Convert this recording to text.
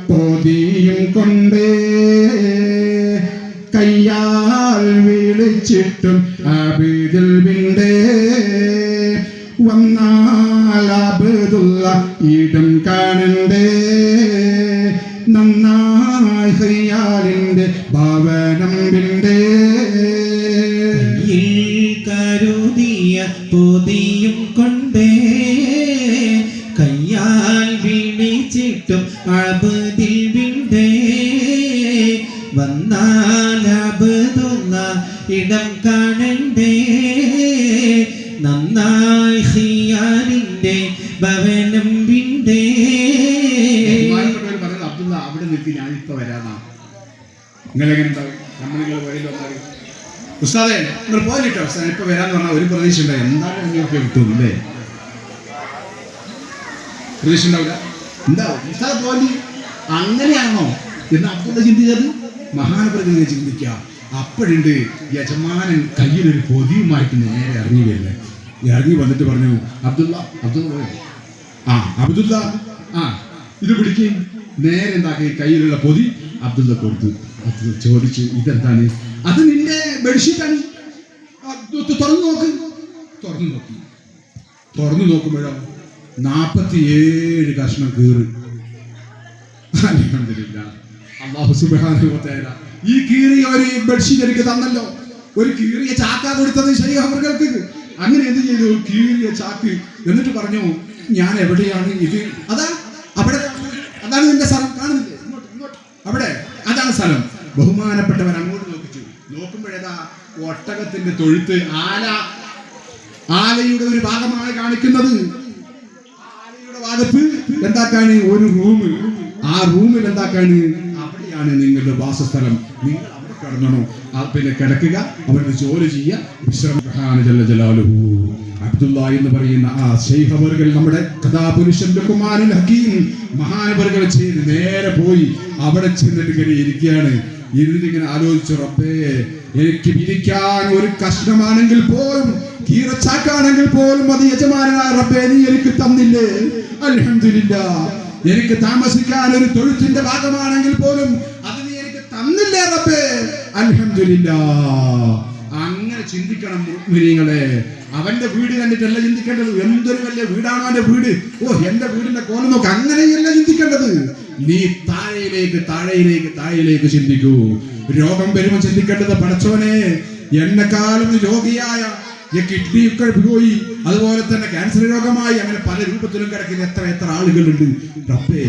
പൊതിയും കൊണ്ടേ കയ്യാൽ വിളിച്ചിട്ടും അബിദിൽ വിണ്ടേ വന്നാൽ അബ്ദുള്ള ഇടം കാണണ്ടേ നന്നായി ഖയ്യാലിന്റെ ഭവനം വിണ്ടേ കരുതിയ പൊതിയും കൊണ്ടേ കയ്യാൽ വിളിച്ചിട്ടും അബ്ദിൽ വിണ്ടേ വന്നാൽ അബ്ദുള്ള ഇടം കാണണ്ടേ നന്നായി ഖിയാലിന്റെ ഭവനം വിണ്ടേ. അബ്ദുള്ള അവിടെ നിൽക്കി ഞാനിപ്പോ വരാന്നാ നിങ്ങളെങ്ങനെ നമ്മൾ വഴിയിൽ വന്നാൽ ഉസ്താദേ നിങ്ങൾ പോയിട്ടോ ഉസ്താദ് ഇപ്പൊ വരാന്ന് പറഞ്ഞാൽ ഒരു പ്രതീക്ഷ ഉണ്ടായി എന്തായാലും നിങ്ങൾക്ക് കിട്ടുമല്ലേ പ്രതീക്ഷ ഉണ്ടാവില്ല എന്താവും ഉസ്താദ് പോലെ അങ്ങനെയാണോ എന്ന് അബ്ദുള്ള ചിന്തിച്ചത് മഹാനപ്രതിനിധി ചിന്തിക്കുക. അപ്പോഴുണ്ട് യജമാനൻ കയ്യിലൊരു പൊതിയുമായിട്ട് നേരെ ഇറങ്ങി വരുന്നത്. ഇറങ്ങി വന്നിട്ട് പറഞ്ഞു അബ്ദുള്ള അബ്ദുള്ള ഇത് പിടിക്കുകയും നേരെ എന്താക്കി കയ്യിലുള്ള പൊതി അബ്ദുള്ള കൊടുത്തു. അബ്ദുള്ള ചോദിച്ചു ഇതെന്താണ്? അത് നിന്റെ ബെഡ്ഷീറ്റാണ്, തുറന്നു നോക്ക്. തുറന്നു നോക്കുമ്പോഴോ 47 കഷ്ണം കീറി. അല്ലാഹു സുബ്ഹാനഹു വ തആല ഈ കീറിയ ഒരു ബെഡ്ഷീറ്റ് എനിക്ക് തന്നല്ലോ. ഒരു കീറിയ ചാക്ക കൊടുത്തത് ശരി അവർക്ക്. അങ്ങനെ എന്ത് ചെയ്തു? കീറിയ ചാക്ക്. എന്നിട്ട് പറഞ്ഞു ഞാൻ എവിടെയാണ് ഇത്? അവിടെ അതാണ് നിന്റെ സ്ഥലം, കാണുന്നില്ലേ? അവിടെ അതാണ് സ്ഥലം. ബഹുമാനപ്പെട്ടവൻ അങ്ങോട്ട് നോക്കുമ്പോഴേതാ ഒട്ടകത്തിന്റെ തൊഴുത്ത് ആലയുടെ ഒരു ഭാഗമാണ് കാണിക്കുന്നത്. ആലയുടെ ഭാഗത്ത് എന്താക്കാണ് ഒരു റൂം. ആ റൂമിൽ എന്താക്കാണ്? അവിടെയാണ് നിങ്ങളുടെ വാസസ്ഥലം. നിങ്ങൾ അവിടെ കിടന്നോ, പിന്നെ കിടക്കുക, അവരുടെ ജോലി ചെയ്യുക, വിശ്രമം. അബ്ദുള്ള എന്ന് പറയുന്ന ആ ശൈഖ് അവറുകൾ നമ്മുടെ കഥാപുരുഷൻ ലുഖ്മാനുൽ ഹകീം മഹാനവറുകൾ ചെയ്ത് നേരെ പോയി അവിടെ ചെന്നിട്ട് ഇങ്ങനെ ഇരിക്കുകയാണ്. ഇരുന്നിങ്ങനെ ആലോചിച്ചു, റബ്ബേ എനിക്ക് വിരിക്കാൻ ഒരു കഷ്ണമാണെങ്കിൽ പോലും, കീറച്ചാക്കാണെങ്കിൽ പോലും അത് യജമാനായ റബ്ബേ നീ എനിക്ക് തന്നില്ലേ. അൽഹംദുലില്ലാഹ്. എനിക്ക് താമസിക്കാൻ ഒരു തൊഴുത്തിന്റെ ഭാഗമാണെങ്കിൽ പോലും അത് നീ എനിക്ക് തന്നില്ലേ റബ്ബേ. അൽഹംദുലില്ലാഹ്. അങ്ങനെ ചിന്തിക്കണം മുഅ്മിനീങ്ങളെ. അവന്റെ വീട് കണ്ടിട്ടല്ല ചിന്തിക്കേണ്ടത്. എന്തൊരു വലിയ വീടാണോ അവന്റെ വീട്. എന്റെ വീടിന്റെ കോലം നോക്ക്. അങ്ങനെയല്ല ചിന്തിക്കേണ്ടത്. നീ താഴേക്ക് ചിന്തിക്കൂ. രോഗം വരുമ്പോൾ ചിന്തിക്കേണ്ടത് പടച്ചോനെ എന്നെക്കാളും രോഗിയായ കിഡ്നിയൊക്കെ പോയി, അതുപോലെ തന്നെ ക്യാൻസർ രോഗമായി, അങ്ങനെ പല രൂപത്തിലും കിടക്കുന്ന എത്ര ആളുകളുണ്ട് റബ്ബേ.